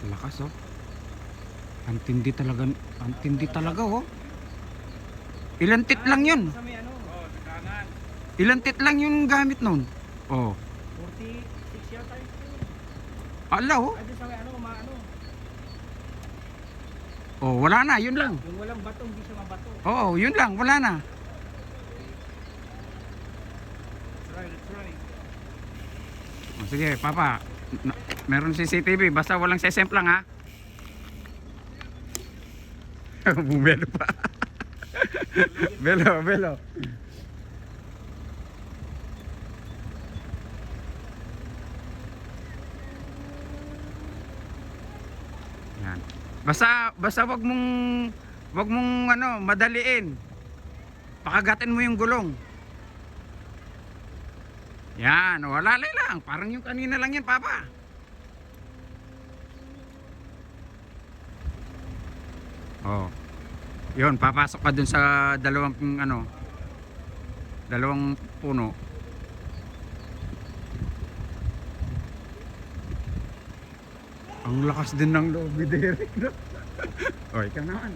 Lakas oh. Ang tindi talaga oh. Ilan tit lang yun? Sa may ano? Oh, sa kanan. Ilan tit lang yung gamit nun? Oh. 46 yata yun. Ala oh. Ay, sa may ano, maano. Oh, wala na, yun lang. Yung walang bato, hindi siya mabato. Oo, yun lang, wala na. Let's try. Oh, sige, Papa. Meron CCTV, basta walang sesemp lang ha. Bumelo pa. Belo. Yan. Basta wag mong ano, madaliin. Pakagatin mo yung gulong. Yan, wala lang. Parang yung kanina lang yan, Papa. Oh. Yun, papasok ka dun sa dalawang puno. Ang lakas din ng loob ni Derek, no? O, ikaw naman.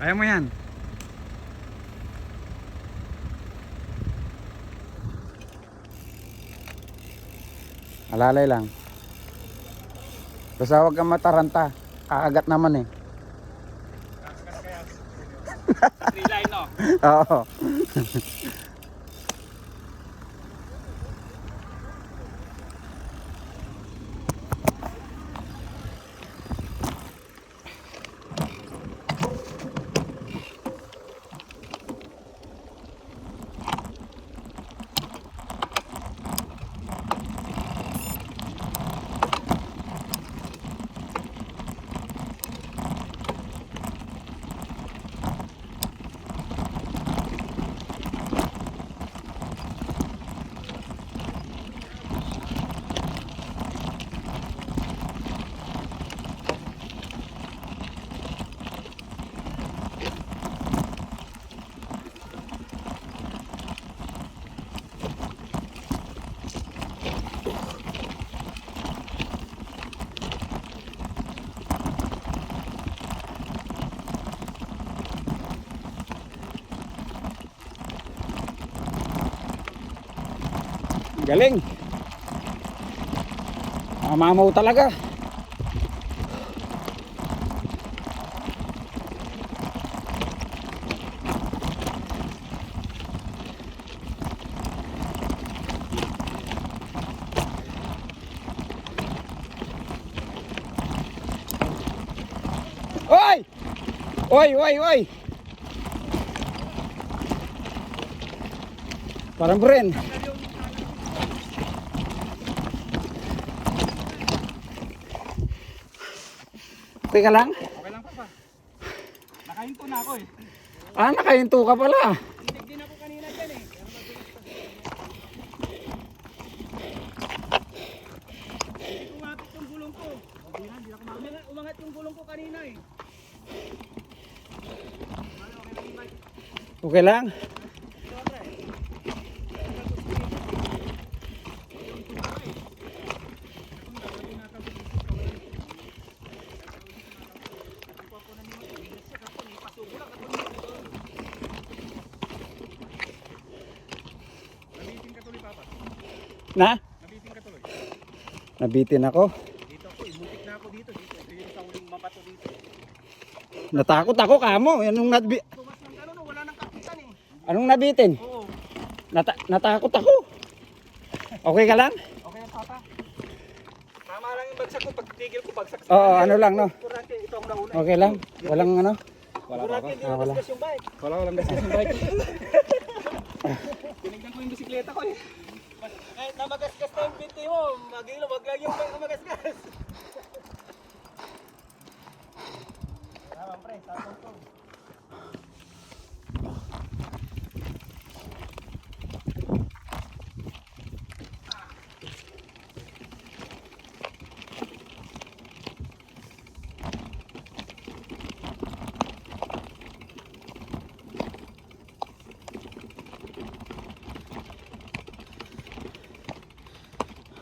Kaya mo yan. Alalay lang. Basta huwag kang mataranta. Kakagat naman eh. Three line, no? Oo. Galing. Mamaw talaga. Oy! Oy! Parang Bren. Okay ka lang? Okay lang, Papa. Nakahinto na ako eh. Ah, nakahinto ka pala. Tindig din ako kanina dyan eh. Umapit yung gulong ko. Umangat yung gulong ko kanina eh. Okay lang? Na? Nabitin ka tuloy. Nabitin ako. Dito ako, imutik na ako dito. Ito yung sa uling mapato dito. Natakot ako kamo. Tumas ng gano'n, wala nang kapitan eh. Anong nabitin? Oo. Natakot ako. Okay ka lang? Okay na, Papa. Tama lang yung bagsak ko. Pag tigil ko, bagsak sa Oo, ano lang no. Kurante, ito ang nauna. Okay lang. Walang ano. Kurante, hindi wala. nagasgas yung bike. Walang gasgas yung bike. Tinignan ko yung bisikleta ko eh. Kahit na magasgas na yung binti mo, magilo, wag lang yung magasgas. Tama, pre, tapos ko.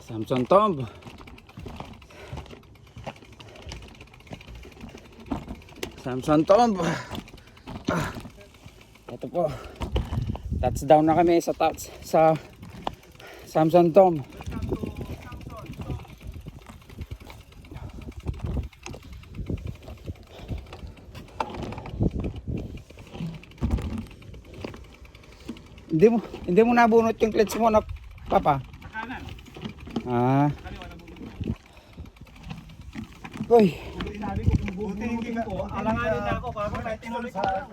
Samson Tomb. Samson Tomb. Ito po. Touchdown na kami sa Samson Tomb. Hindi mo nabunot yung clutch mo na papa. Kanan. Ah. Kaliwa na bumili. Uy. Sabi ko, kung bubunutin ko, alanganin na ako. Kaya may tinuloy ko na lang.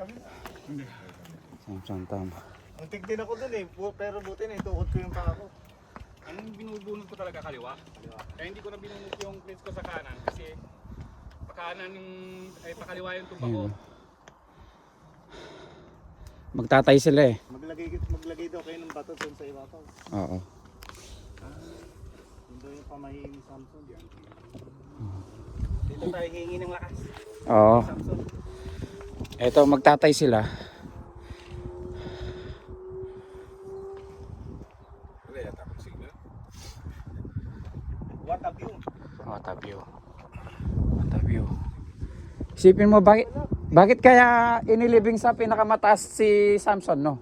Samson Tomb. Muntik din ako dun eh. Pero buti na itukot ko yung paa ko. Ang binubunot ko talaga kaliwa. Kaya hindi ko na binunot yung plates ko sa kanan kasi pakanan yung pakaliwa yung tumba ko. Ayun. Magtatay sila eh. Maglagay daw kayo ng bato dun sa ibabaw. Oo. Yun daw yung pamahiin ni Samson. Dito tayo hingi ng lakas. Oo. Samson. Ito magtatay sila. What a view. What a view. What a view. Isipin mo bakit kaya inilibing sa pinakamataas si Samson, no?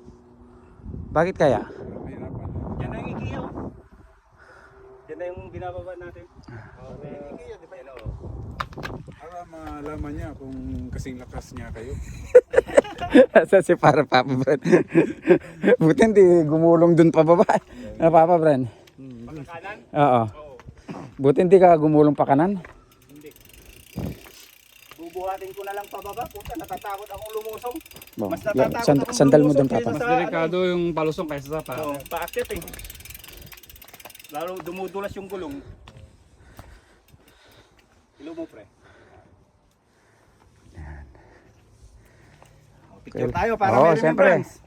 Bakit kaya? Yan na yung ikiyaw. Yan na yung binababa natin. Okay. Ikiyaw, di ba yun? Para malaman niya kung kasing lakas niya kayo. Sa si para Papa Bren. Buti hindi gumulong dun pababa. Na Papa Bren. Pagkakanan? Oo. Oo. Buti hindi ka gumulong pa kanan. Hindi. Bubuhatin ko na lang pababa. Puta, natatakot akong lumusong. Bon. Mas natatakot akong Sandal mo lumusong dun Papa. kaysa Mas delikado yung palusong kaysa sa pa. Oo, paakyat eh. Lalo dumudulas yung gulong. Ilo mo pre. Picture tayo para Oo, may remembrance.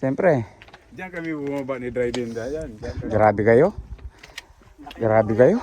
Siyempre. Diyan kami bumaba ni Dryden. Diyan. Grabe kayo. Grabe kayo.